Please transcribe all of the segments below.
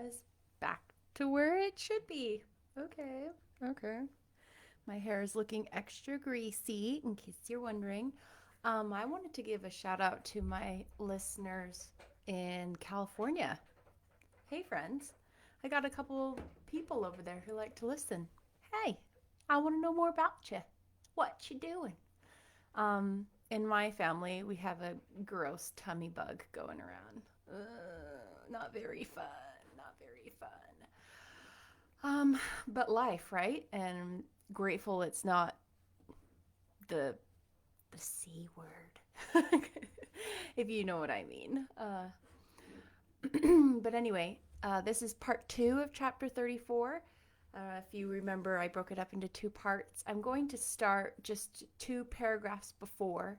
is back to where it should be. Okay. My hair is looking extra greasy, in case you're wondering. I wanted to give a shout out to my listeners in California. Hey, friends. I got a couple people over there who like to listen. Hey, I want to know more about you. What you doing? In my family, we have a gross tummy bug going around. Not very fun. Not very fun. But life, right? And grateful it's not the C word. If you know what I mean. But anyway, this is part 2 of chapter 34. If you remember, I broke it up into 2 parts. I'm going to start just 2 paragraphs before.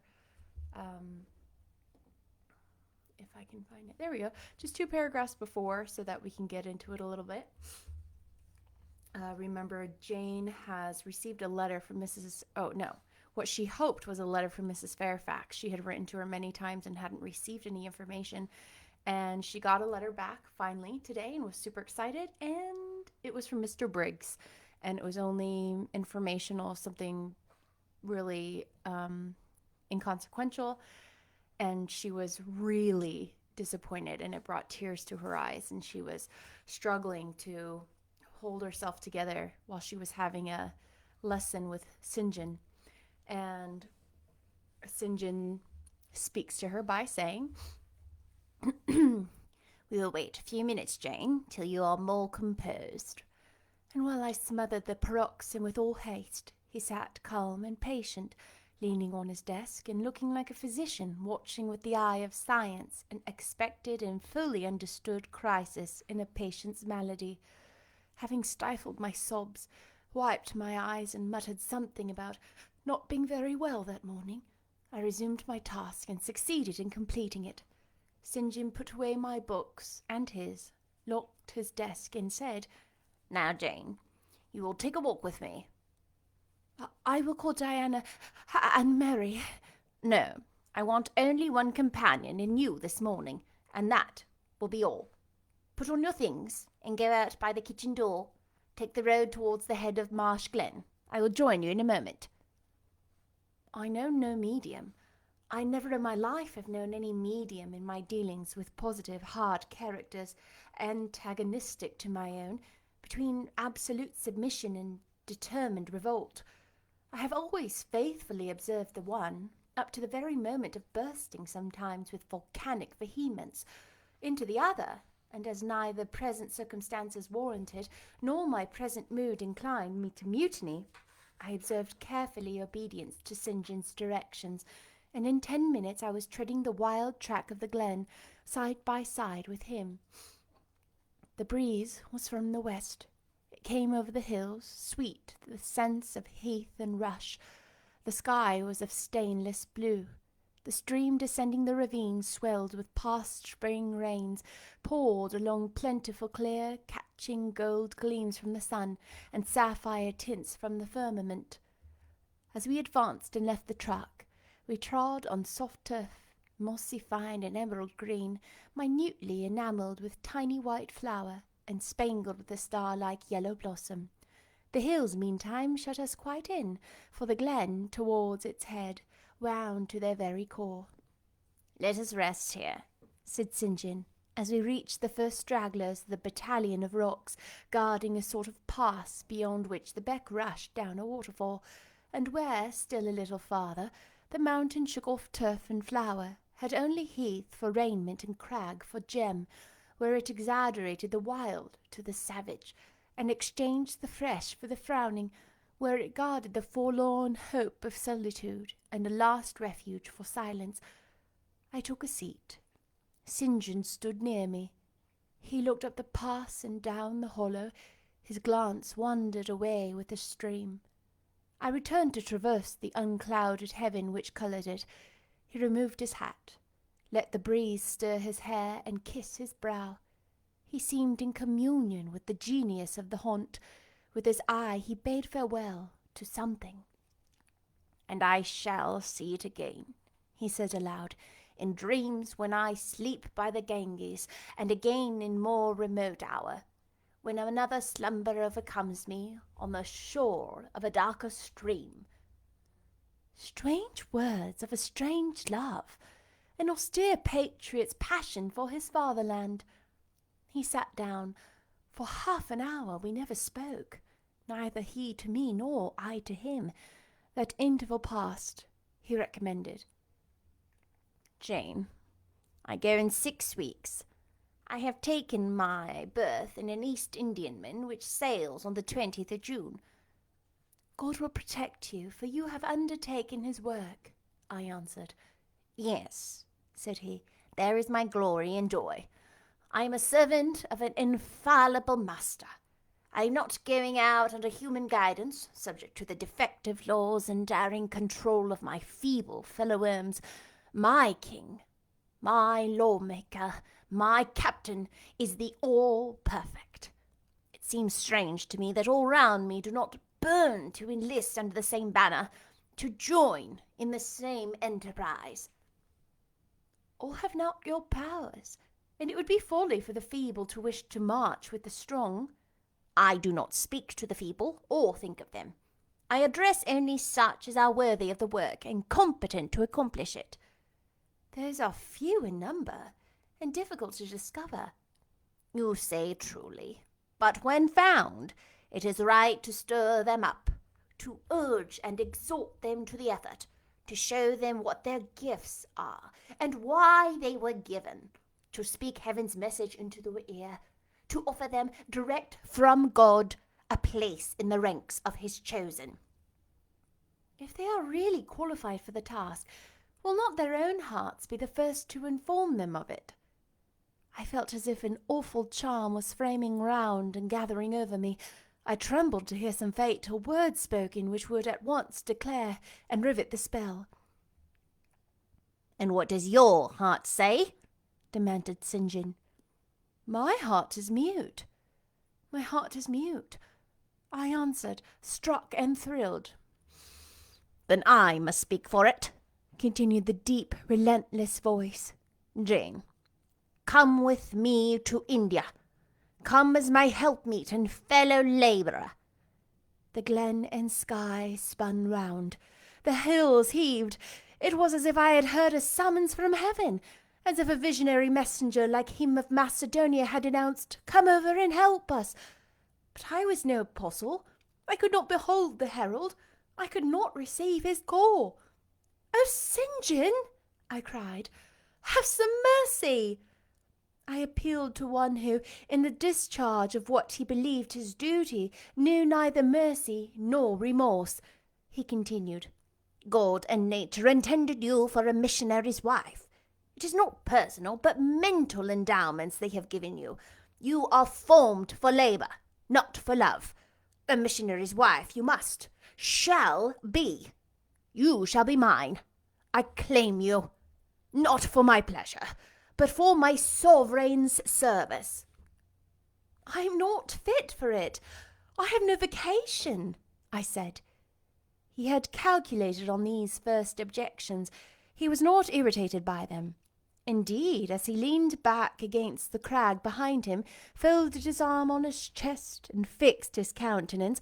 If I can find it. There we go. Just 2 paragraphs before so that we can get into it a little bit. Remember, Jane has received a letter from Mrs. Oh, no. What she hoped was a letter from Mrs. Fairfax. She had written to her many times and hadn't received any information. And she got a letter back finally today and was super excited. And it was from Mr. Briggs. And it was only informational, something really inconsequential. And she was really disappointed, and it brought tears to her eyes. And she was struggling to hold herself together while she was having a lesson with Sinjin. And Sinjin speaks to her by saying, "We'll wait a few minutes, Jane, till you are more composed." And while I smothered the paroxysm with all haste, he sat calm and patient, leaning on his desk and looking like a physician watching with the eye of science an expected and fully understood crisis in a patient's malady. Having stifled my sobs, wiped my eyes and muttered something about not being very well that morning, I resumed my task and succeeded in completing it. St. John put away my books and his, locked his desk and said, "Now, Jane, you will take a walk with me." "I will call Diana and Mary." "No, I want only one companion in you this morning, and that will be all. Put on your things and go out by the kitchen door. Take the road towards the head of Marsh Glen. I will join you in a moment." I know no medium. I never in my life have known any medium in my dealings with positive, hard characters, antagonistic to my own, between absolute submission and determined revolt. I have always faithfully observed the one, up to the very moment of bursting sometimes with volcanic vehemence, into the other, and as neither present circumstances warranted, nor my present mood inclined me to mutiny, I observed carefully obedience to St. John's directions, and in 10 minutes I was treading the wild track of the glen, side by side with him. The breeze was from the west. It came over the hills, sweet, the sense of heath and rush. The sky was of stainless blue. The stream descending the ravine swelled with past spring rains, poured along plentiful clear, catching gold gleams from the sun, and sapphire tints from the firmament. As we advanced and left the track, we trod on soft turf, mossy fine and emerald green, minutely enamelled with tiny white flower, and spangled with a star-like yellow blossom. The hills, meantime, shut us quite in, for the glen, towards its head, wound to their very core. "Let us rest here," said St. John, as we reached the first stragglers of the battalion of rocks, guarding a sort of pass beyond which the beck rushed down a waterfall, and where, still a little farther, the mountain shook off turf and flower, had only heath for raiment and crag for gem, where it exaggerated the wild to the savage, and exchanged the fresh for the frowning, where it guarded the forlorn hope of solitude and a last refuge for silence. I took a seat. St. John stood near me. He looked up the pass and down the hollow. His glance wandered away with the stream. I returned to traverse the unclouded heaven which coloured it. He removed his hat, let the breeze stir his hair and kiss his brow. He seemed in communion with the genius of the haunt. With his eye he bade farewell to something. "And I shall see it again," he said aloud, in dreams when I sleep by the Ganges, and again in more remote hour, when another slumber overcomes me on the shore of a darker stream. Strange words of a strange love, an austere patriot's passion for his fatherland. He sat down. For half an hour we never spoke, neither he to me nor I to him. That interval past, he recommended. "Jane, I go in 6 weeks. I have taken my berth in an East Indiaman which sails on the 20th of June. God will protect you, for you have undertaken his work," I answered. "Yes," said he, "there is my glory and joy. I am a servant of an infallible master. I am not going out under human guidance, subject to the defective laws and daring control of my feeble fellow-worms. My king, my lawmaker, my captain is the all-perfect. It seems strange to me that all round me do not burn to enlist under the same banner, to join in the same enterprise. All have not your powers, and it would be folly for the feeble to wish to march with the strong. I do not speak to the feeble, or think of them. I address only such as are worthy of the work, and competent to accomplish it. Those are few in number, and difficult to discover." "You say truly. But when found, it is right to stir them up, to urge and exhort them to the effort, to show them what their gifts are, and why they were given, to speak heaven's message into their ear, to offer them direct from God a place in the ranks of his chosen." "If they are really qualified for the task, will not their own hearts be the first to inform them of it?" I felt as if an awful charm was framing round and gathering over me. I trembled to hear some fatal word spoken which would at once declare and rivet the spell. "And what does your heart say?" demanded St. John. My heart is mute. My heart is mute," I answered, struck and thrilled. "Then I must speak for it," continued the deep, relentless voice. "Jane, come with me to India. Come as my helpmeet and fellow labourer." The glen and sky spun round. The hills heaved. It was as if I had heard a summons from heaven, as if a visionary messenger like him of Macedonia had announced, "Come over and help us." But I was no apostle. I could not behold the herald. I could not receive his call. "Oh, St. John," I cried, "have some mercy." I appealed to one who, in the discharge of what he believed his duty, knew neither mercy nor remorse. He continued, "God and nature intended you for a missionary's wife. It is not personal, but mental endowments they have given you. You are formed for labour, not for love. A missionary's wife you must, shall be. You shall be mine. I claim you, not for my pleasure, but for my sovereign's service." "I am not fit for it. I have no vocation," I said. He had calculated on these first objections. He was not irritated by them. Indeed, as he leaned back against the crag behind him, folded his arm on his chest, and fixed his countenance,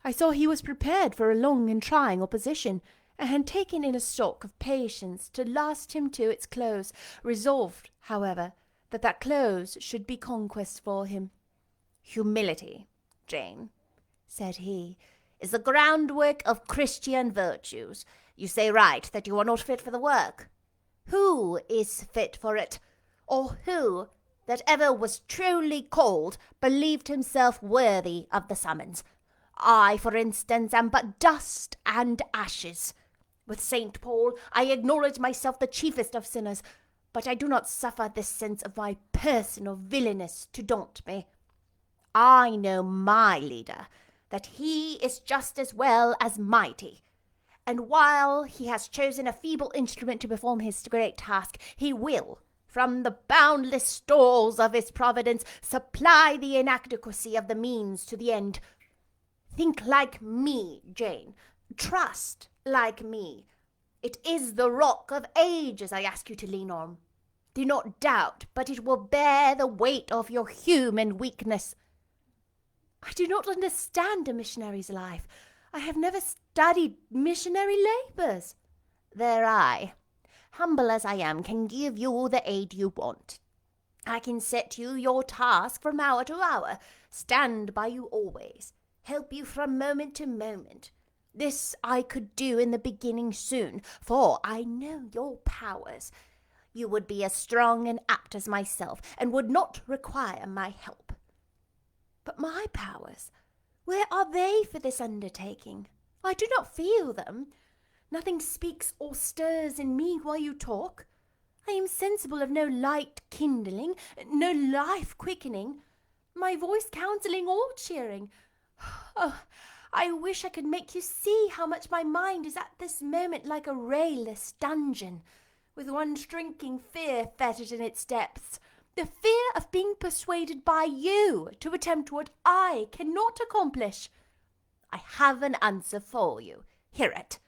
I saw he was prepared for a long and trying opposition, and had taken in a stock of patience to last him to its close, resolved, however, that close should be conquest for him. "Humility, Jane," said he, "is the groundwork of Christian virtues. You say right that you are not fit for the work. Who is fit for it? Or who, that ever was truly called, believed himself worthy of the summons? I, for instance, am but dust and ashes. With St. Paul, I acknowledge myself the chiefest of sinners, but I do not suffer this sense of my personal villainous to daunt me. I know my leader, that he is just as well as mighty, and while he has chosen a feeble instrument to perform his great task, he will, from the boundless stores of his providence, supply the inadequacy of the means to the end. Think like me, Jane. Trust like me. It is the rock of ages I ask you to lean on. Do not doubt, but it will bear the weight of your human weakness. I do not understand a missionary's life. I have never studied missionary labours. There I, humble as I am, can give you the aid you want. I can set you your task from hour to hour, stand by you always, help you from moment to moment. This I could do in the beginning soon, for I know your powers. You would be as strong and apt as myself, and would not require my help. But my powers, where are they for this undertaking? I do not feel them. Nothing speaks or stirs in me while you talk. I am sensible of no light kindling, no life quickening, my voice counselling or cheering. Oh, I wish I could make you see how much my mind is at this moment like a rayless dungeon, with one shrinking fear fettered in its depths, the fear of being persuaded by you to attempt what I cannot accomplish. I have an answer for you. Hear it.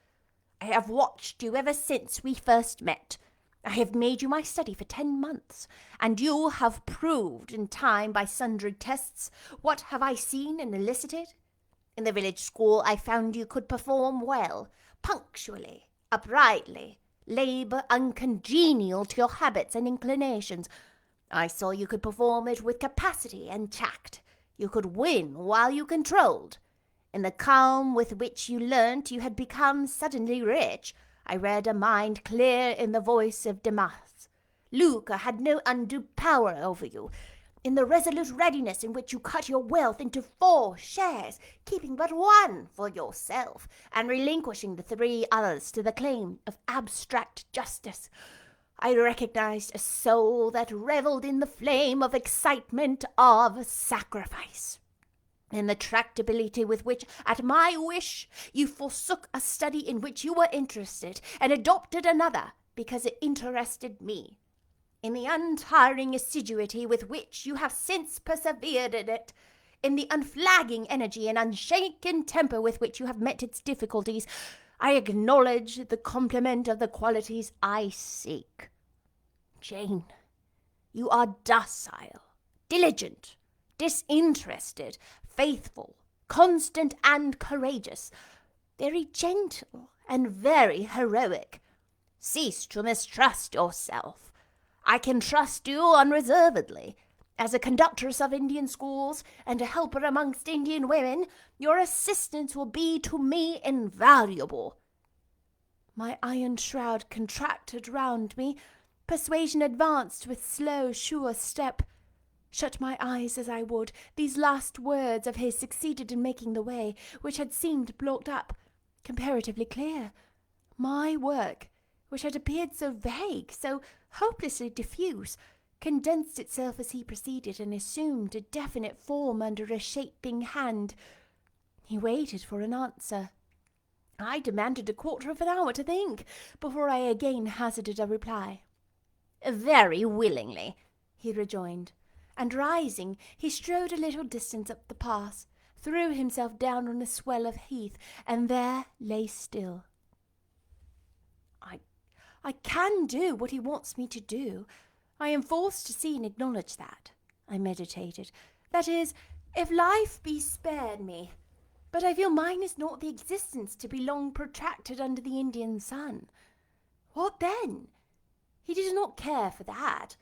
I have watched you ever since we first met. I have made you my study for 10 months, and you have proved in time by sundry tests. What have I seen and elicited? In the village school I found you could perform well, punctually, uprightly, labour uncongenial to your habits and inclinations. I saw you could perform it with capacity and tact. You could win while you controlled. In the calm with which you learnt you had become suddenly rich, I read a mind clear in the voice of Damas. Lucre had no undue power over you. In the resolute readiness in which you cut your wealth into 4 shares, keeping but one for yourself, and relinquishing the 3 others to the claim of abstract justice, I recognized a soul that revelled in the flame of excitement of sacrifice. In the tractability with which, at my wish, you forsook a study in which you were interested, and adopted another because it interested me. In the untiring assiduity with which you have since persevered in it, in the unflagging energy and unshaken temper with which you have met its difficulties, I acknowledge the complement of the qualities I seek. Jane, you are docile, diligent, disinterested, faithful, constant, and courageous, very gentle and very heroic. Cease to mistrust yourself. I can trust you unreservedly. As a conductress of Indian schools and a helper amongst Indian women, your assistance will be to me invaluable. My iron shroud contracted round me. Persuasion advanced with slow, sure step. Shut my eyes as I would, these last words of his succeeded in making the way, which had seemed blocked up, comparatively clear. My work, which had appeared so vague, so hopelessly diffuse, condensed itself as he proceeded and assumed a definite form under a shaping hand. He waited for an answer. I demanded a quarter of an hour to think before I again hazarded a reply. "Very willingly," he rejoined, and rising, he strode a little distance up the pass, threw himself down on a swell of heath, and there lay still. I can do what he wants me to do. I am forced to see and acknowledge that, I meditated. That is, if life be spared me. But I feel mine is not the existence to be long protracted under the Indian sun. What then? He did not care for that.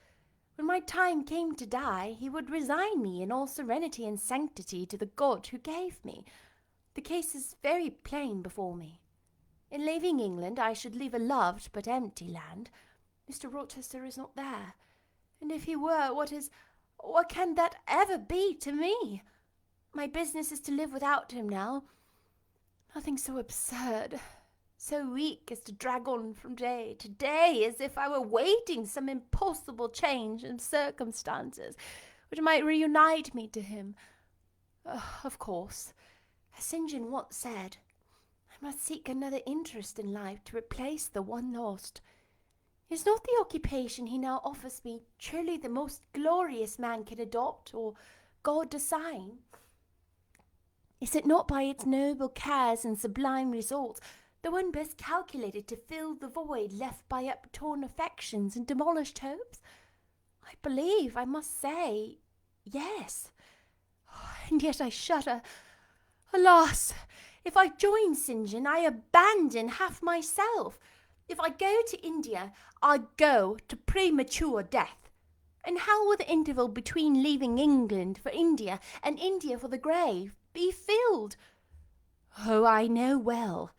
When my time came to die, he would resign me in all serenity and sanctity to the God who gave me. The case is very plain before me. In leaving England, I should leave a loved but empty land. Mr. Rochester is not there, and if he were, what can that ever be to me? My business is to live without him now. Nothing so absurd, so weak as to drag on from day to day as if I were waiting some impossible change in circumstances which might reunite me to him. Of course, as St. John once said, I must seek another interest in life to replace the one lost. Is not the occupation he now offers me truly the most glorious man can adopt or God assign? Is it not by its noble cares and sublime results the one best calculated to fill the void left by uptorn affections and demolished hopes? I believe, I must say, yes. And yet I shudder. Alas, if I join St. John, I abandon half myself. If I go to India, I go to premature death. And how will the interval between leaving England for India and India for the grave be filled? Oh, I know well.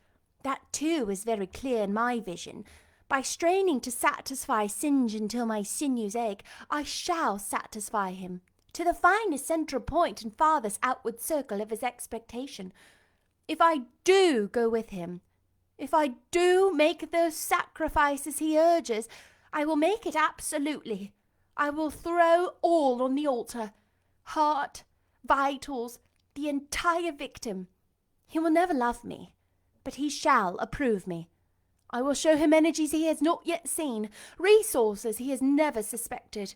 That too is very clear in my vision. By straining to satisfy St. John till my sinews ache, I shall satisfy him, to the finest central point and farthest outward circle of his expectation. If I do go with him, if I do make those sacrifices he urges, I will make it absolutely. I will throw all on the altar, heart, vitals, the entire victim. He will never love me, but he shall approve me. I will show him energies he has not yet seen, resources he has never suspected.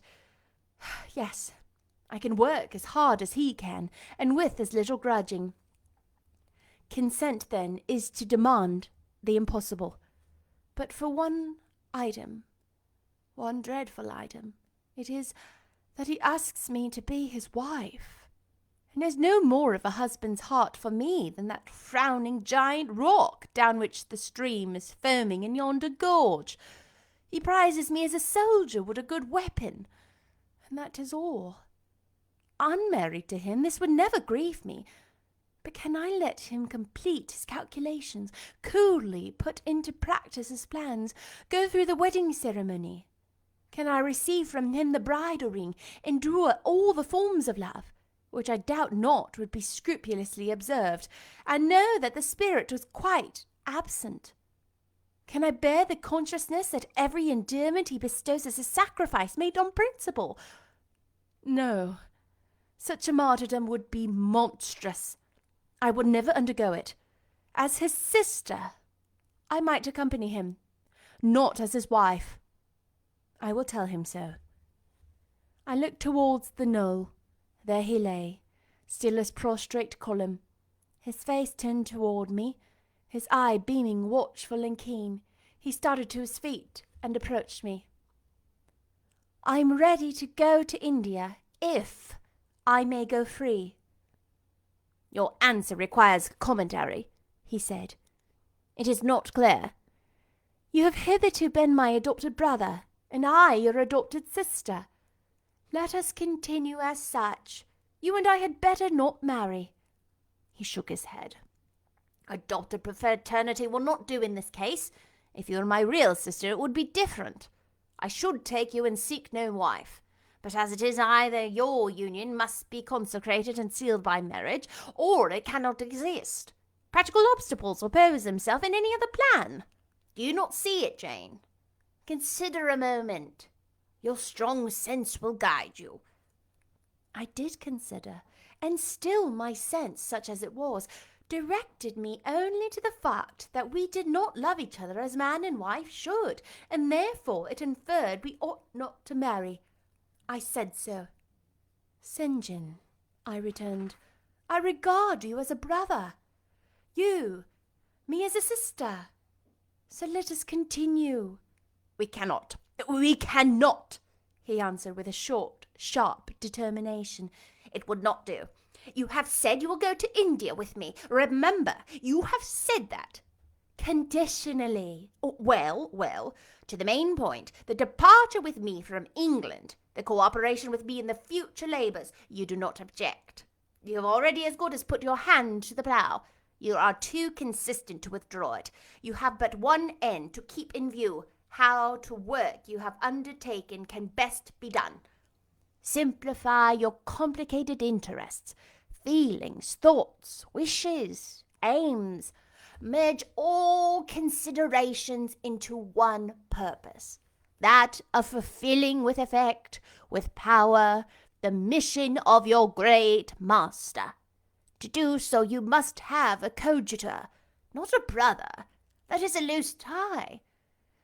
Yes, I can work as hard as he can, and with as little grudging. Consent, then, is to demand the impossible. But for one item, one dreadful item, it is that he asks me to be his wife, and has no more of a husband's heart for me than that frowning giant rock down which the stream is foaming in yonder gorge. He prizes me as a soldier would a good weapon, and that is all. Unmarried to him, this would never grieve me. But can I let him complete his calculations, coolly put into practice his plans, go through the wedding ceremony? Can I receive from him the bridal ring, endure all the forms of love, which I doubt not would be scrupulously observed, and know that the spirit was quite absent? Can I bear the consciousness that every endearment he bestows is a sacrifice made on principle? No, such a martyrdom would be monstrous. I would never undergo it. As his sister, I might accompany him, not as his wife. I will tell him so. I looked towards the knoll. There he lay, still as prostrate column, his face turned toward me, his eye beaming watchful and keen. He started to his feet and approached me. "I'm ready to go to India, if I may go free." "Your answer requires commentary," he said. "It is not clear." "You have hitherto been my adopted brother, and I your adopted sister. Let us continue as such. You and I had better not marry." He shook his head. "Adopted fraternity will not do in this case. If you were my real sister, it would be different. I should take you and seek no wife. But as it is, either your union must be consecrated and sealed by marriage, or it cannot exist. Practical obstacles oppose themselves in any other plan. Do you not see it, Jane? Consider a moment. Your strong sense will guide you." I did consider, and still my sense, such as it was, directed me only to the fact that we did not love each other as man and wife should, and therefore it inferred we ought not to marry. I said so. "St. John," I returned, "I regard you as a brother. You, me as a sister. So let us continue." "We cannot, he answered with a short, sharp determination. "It would not do. You have said you will go to India with me. Remember, you have said that." "Conditionally." Well, to the main point, the departure with me from England, the cooperation with me in the future labours, you do not object. You have already as good as put your hand to the plough. You are too consistent to withdraw it. You have but one end to keep in view. How to work you have undertaken can best be done. Simplify your complicated interests, feelings, thoughts, wishes, aims. Merge all considerations into one purpose, that of fulfilling with effect, with power, the mission of your great master. To do so you must have a coadjutor, not a brother, that is a loose tie,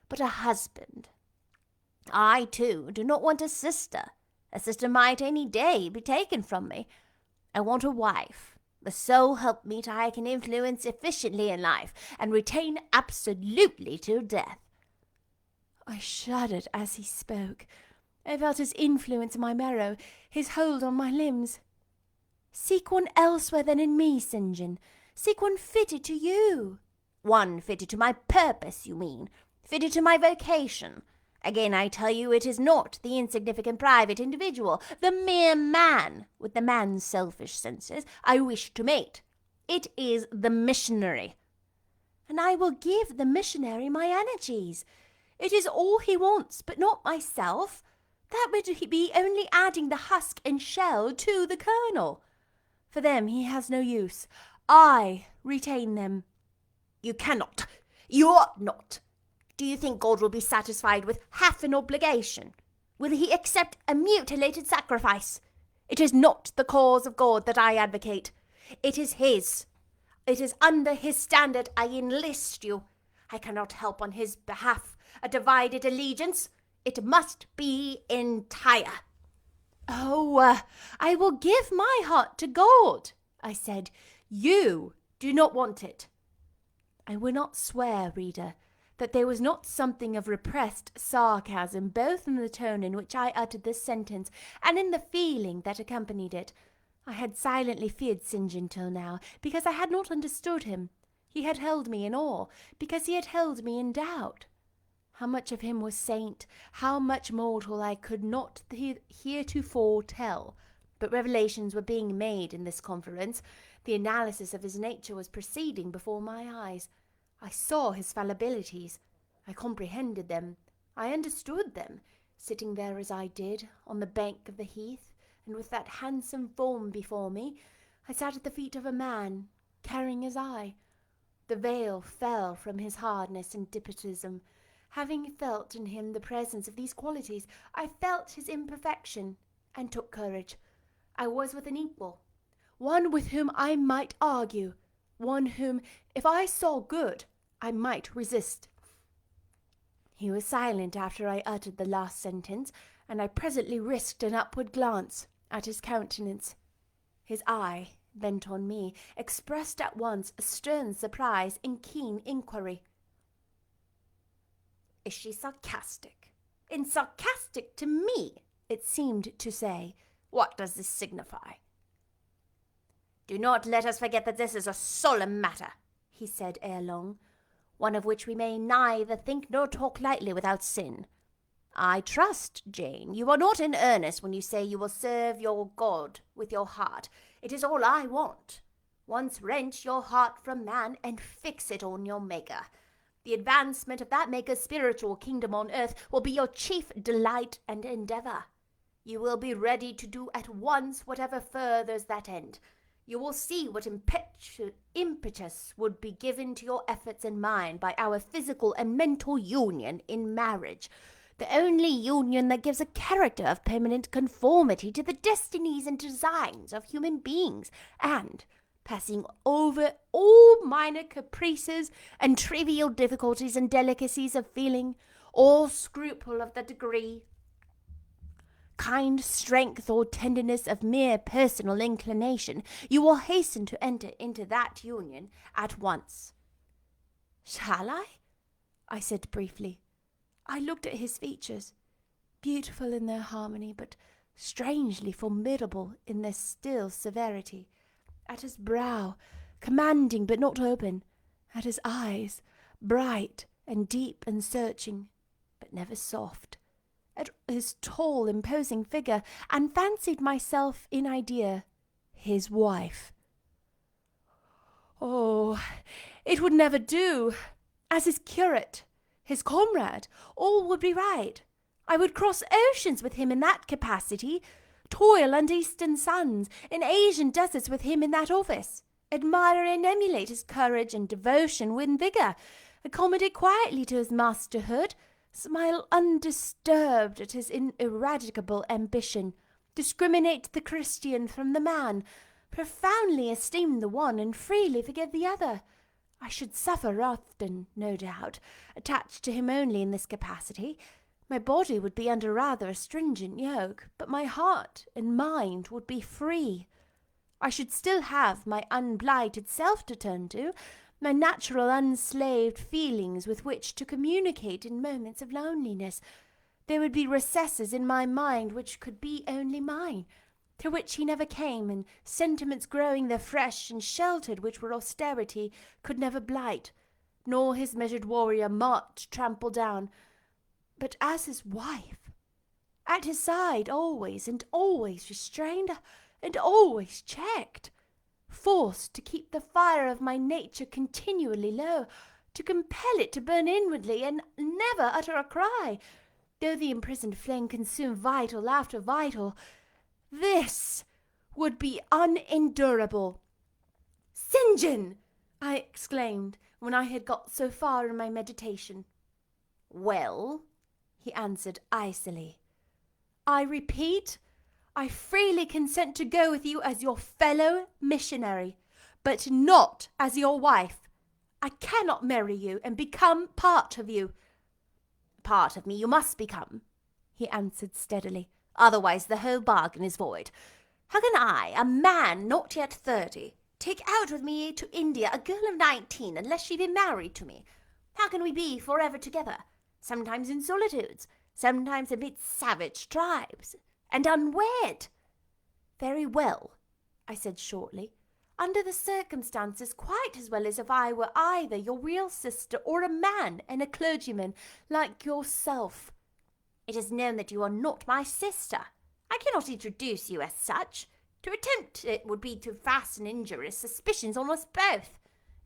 but a husband. I, too, do not want a sister. A sister might any day be taken from me. I want a wife, So help me, I can influence efficiently in life and retain absolutely till death." I shuddered as he spoke. I felt his influence in my marrow, his hold on my limbs. "Seek one elsewhere than in me, St. John. Seek one fitted to you." "One fitted to my purpose, you mean? Fitted to my vocation? Again, I tell you, it is not the insignificant private individual, the mere man, with the man's selfish senses, I wish to mate. It is the missionary." "And I will give the missionary my energies. It is all he wants, but not myself. That would be only adding the husk and shell to the kernel. For them he has no use. I retain them." "You cannot. You ought not. Do you think God will be satisfied with half an obligation? Will he accept a mutilated sacrifice? It is not the cause of God that I advocate. It is his. It is under his standard I enlist you. I cannot help on his behalf a divided allegiance. It must be entire." "Oh, I will give my heart to God," I said. "You do not want it." I will not swear, reader, that there was not something of repressed sarcasm both in the tone in which I uttered this sentence and in the feeling that accompanied it. I had silently feared St. John till now, because I had not understood him. He had held me in awe, because he had held me in doubt. How much of him was saint, how much mortal, I could not heretofore tell. But revelations were being made in this conference. The analysis of his nature was proceeding before my eyes. I saw his fallibilities. I comprehended them. I understood them, sitting there as I did, on the bank of the heath, and with that handsome form before me. I sat at the feet of a man, carrying his eye. The veil fell from his hardness and despotism. Having felt in him the presence of these qualities, I felt his imperfection, and took courage. I was with an equal, one with whom I might argue, one whom, if I saw good, I might resist. He was silent after I uttered the last sentence, and I presently risked an upward glance at his countenance. His eye, bent on me, expressed at once stern surprise and keen inquiry. "Is she sarcastic? And sarcastic to me?" it seemed to say. "What does this signify?" "Do not let us forget that this is a solemn matter," he said ere long, "one of which we may neither think nor talk lightly without sin. I trust, Jane, you are not in earnest when you say you will serve your God with your heart. It is all I want. Once wrench your heart from man and fix it on your Maker. The advancement of that Maker's spiritual kingdom on earth will be your chief delight and endeavor. You will be ready to do at once whatever furthers that end. You will see what impetus would be given to your efforts and mine by our physical and mental union in marriage, the only union that gives a character of permanent conformity to the destinies and designs of human beings, and, passing over all minor caprices and trivial difficulties and delicacies of feeling, all scruple of the degree, kind strength or tenderness of mere personal inclination, you will hasten to enter into that union at once." "Shall I said briefly. I looked at his features, beautiful in their harmony, but strangely formidable in their still severity, at his brow, commanding but not open, at his eyes, bright and deep and searching, but never soft, at his tall, imposing figure, and fancied myself in idea his wife. Oh, it would never do. As his curate, his comrade, all would be right. I would cross oceans with him in that capacity, toil under eastern suns, in Asian deserts with him in that office, admire and emulate his courage and devotion with vigour, accommodate quietly to his masterhood, smile undisturbed at his ineradicable ambition, discriminate the Christian from the man, profoundly esteem the one and freely forgive the other. I should suffer often, no doubt, attached to him only in this capacity. My body would be under rather a stringent yoke, but my heart and mind would be free. I should still have my unblighted self to turn to, my natural unslaved feelings with which to communicate in moments of loneliness. There would be recesses in my mind which could be only mine, to which he never came, and sentiments growing there fresh and sheltered which were austerity could never blight, nor his measured warrior march trample down. But as his wife, at his side always and always restrained and always checked, forced to keep the fire of my nature continually low, to compel it to burn inwardly and never utter a cry, though the imprisoned flame consume vital after vital, this would be unendurable. St. John! I exclaimed, when I had got so far in my meditation. Well, he answered icily, I repeat, I freely consent to go with you as your fellow missionary, but not as your wife. I cannot marry you and become part of you. Part of me you must become, he answered steadily. Otherwise the whole bargain is void. How can I, a man not yet 30, take out with me to India a girl of 19 unless she be married to me? How can we be forever together, sometimes in solitudes, sometimes amidst savage tribes, and unwed? Very well, I said shortly. Under the circumstances, quite as well as if I were either your real sister or a man and a clergyman like yourself. It is known that you are not my sister. I cannot introduce you as such. To attempt it would be to fasten injurious suspicions on us both.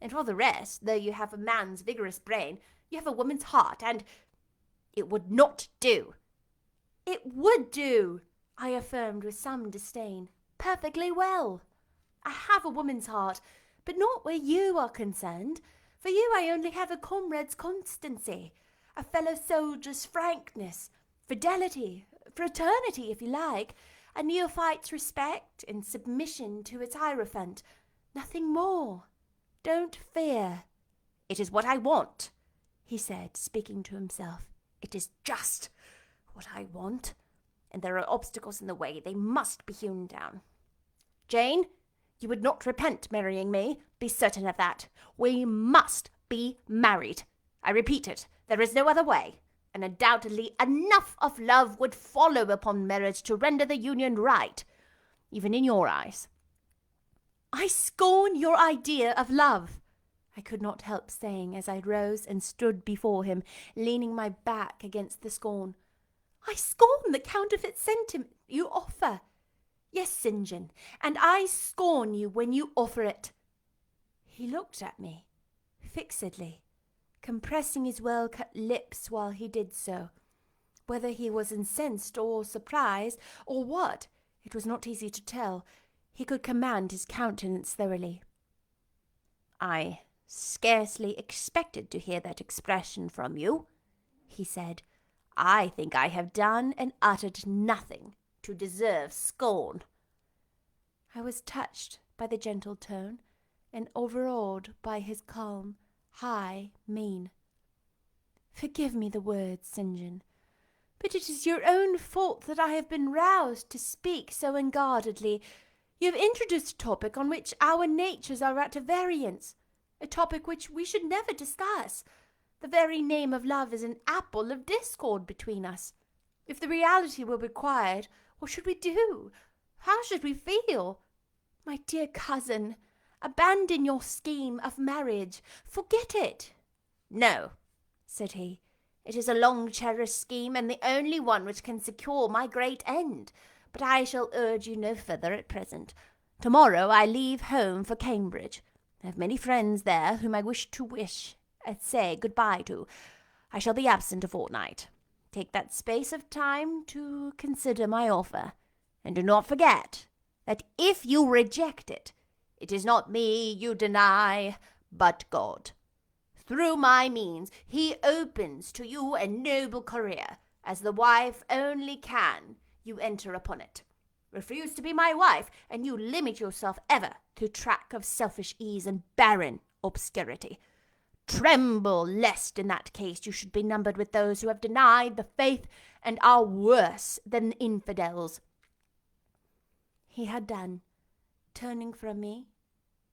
And for the rest, though you have a man's vigorous brain, you have a woman's heart, and it would not do. It would do, I affirmed with some disdain. Perfectly well. I have a woman's heart, but not where you are concerned. For you I only have a comrade's constancy, a fellow soldier's frankness, fidelity, fraternity, if you like, a neophyte's respect and submission to its hierophant. Nothing more. Don't fear. It is what I want, he said, speaking to himself. It is just what I want, and there are obstacles in the way. They must be hewn down. Jane, you would not repent marrying me. Be certain of that. We must be married. I repeat it. There is no other way. And undoubtedly enough of love would follow upon marriage to render the union right, even in your eyes. I scorn your idea of love, I could not help saying as I rose and stood before him, leaning my back against the scorn. I scorn the counterfeit sentiment you offer. Yes, St. John, and I scorn you when you offer it. He looked at me fixedly, compressing his well-cut lips while he did so. Whether he was incensed or surprised, or what, it was not easy to tell. He could command his countenance thoroughly. I scarcely expected to hear that expression from you, he said. I think I have done and uttered nothing to deserve scorn. I was touched by the gentle tone and overawed by his calm, high mien. Forgive me the words, St. John, but it is your own fault that I have been roused to speak so unguardedly. You have introduced a topic on which our natures are at variance, a topic which we should never discuss. The very name of love is an apple of discord between us. If the reality were required, what should we do? How should we feel? My dear cousin, abandon your scheme of marriage. Forget it. No, said he. It is a long-cherished scheme, and the only one which can secure my great end. But I shall urge you no further at present. Tomorrow I leave home for Cambridge. I have many friends there whom I wish and say good-bye to. I shall be absent a fortnight. Take that space of time to consider my offer, and do not forget that if you reject it, it is not me you deny, but God. Through my means he opens to you a noble career. As the wife only can, you enter upon it. Refuse to be my wife, and you limit yourself ever to track of selfish ease and barren obscurity. Tremble lest in that case you should be numbered with those who have denied the faith and are worse than infidels. He had done, turning from me,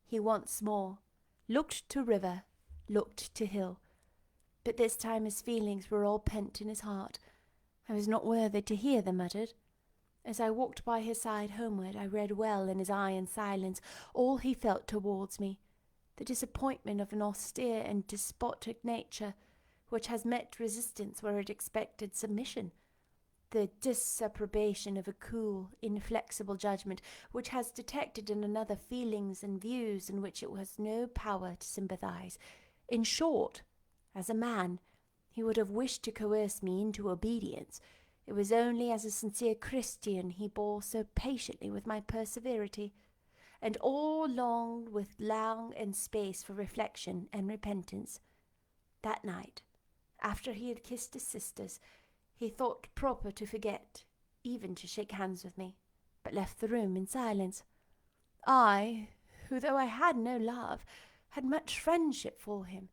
he once more looked to river, looked to hill, but this time his feelings were all pent in his heart. I was not worthy to hear them uttered. As I walked by his side homeward, I read well in his eye and silence all he felt towards me, the disappointment of an austere and despotic nature which has met resistance where it expected submission, the disapprobation of a cool, inflexible judgment which has detected in another feelings and views in which it has no power to sympathize. In short, as a man, he would have wished to coerce me into obedience. It was only as a sincere Christian he bore so patiently with my perseverity, and all longed with long and space for reflection and repentance. That night, after he had kissed his sisters, he thought proper to forget, even to shake hands with me, but left the room in silence. I, who, though I had no love, had much friendship for him,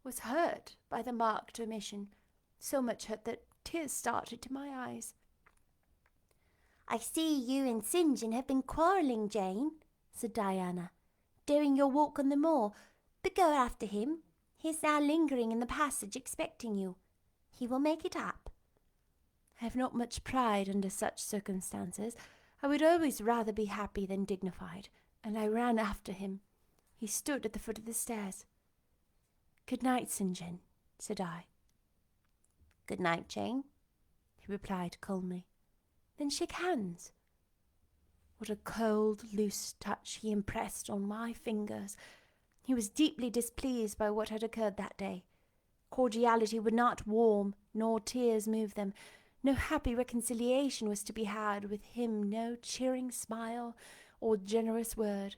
was hurt by the marked omission, so much hurt that tears started to my eyes. I see you and St. John have been quarrelling, Jane, said Diana, during your walk on the moor, but go after him. He is now lingering in the passage expecting you. He will make it up. I have not much pride under such circumstances. I would always rather be happy than dignified, and I ran after him. He stood at the foot of the stairs. "Good night, St. John," said I. "Good night, Jane," he replied calmly. "Then shake hands." What a cold, loose touch he impressed on my fingers. He was deeply displeased by what had occurred that day. Cordiality would not warm, nor tears move them. No happy reconciliation was to be had with him, no cheering smile or generous word.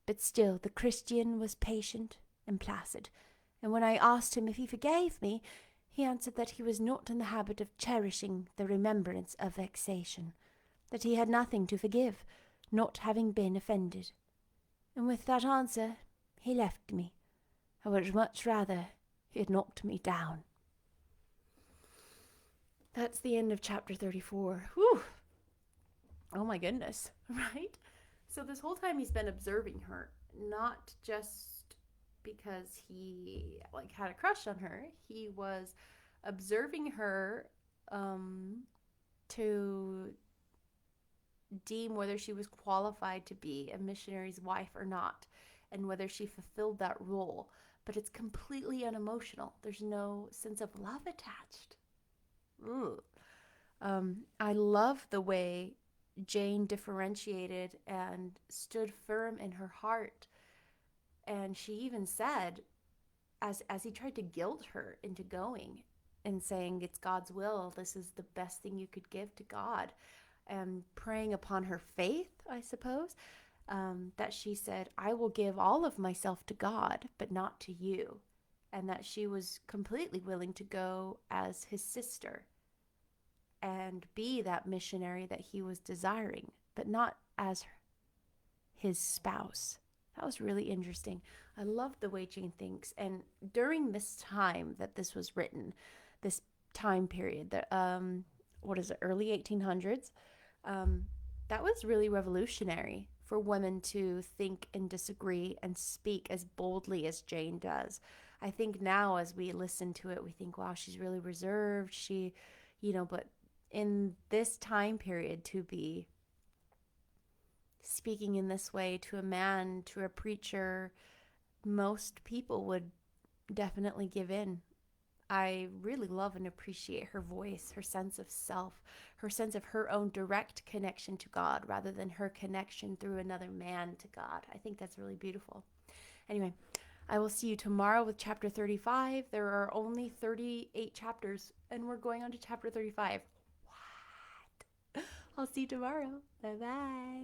But still the Christian was patient and placid, and when I asked him if he forgave me, he answered that he was not in the habit of cherishing the remembrance of vexation, that he had nothing to forgive, not having been offended. And with that answer he left me. I would much rather he had knocked me down. That's the end of chapter 34. Whew! Oh my goodness, right? So this whole time he's been observing her, not just because he had a crush on her. He was observing her to deem whether she was qualified to be a missionary's wife or not, and whether she fulfilled that role. But it's completely unemotional. There's no sense of love attached. Ooh. I love the way Jane differentiated and stood firm in her heart. And she even said, as he tried to guilt her into going and saying, it's God's will, this is the best thing you could give to God, and preying upon her faith, I suppose, that she said, I will give all of myself to God, but not to you. And that she was completely willing to go as his sister and be that missionary that he was desiring, but not as his spouse. That was really interesting. I love the way Jane thinks. And during this time that this was written, this time period, the early 1800s, that was really revolutionary for women to think and disagree and speak as boldly as Jane does. I think now as we listen to it, we think, wow, she's really reserved. But in this time period, to be speaking in this way to a man, to a preacher, most people would definitely give in. I really love and appreciate her voice, her sense of self, her sense of her own direct connection to God rather than her connection through another man to God. I think that's really beautiful. Anyway, I will see you tomorrow with chapter 35. There are only 38 chapters, and we're going on to chapter 35. What? I'll see you tomorrow. Bye-bye.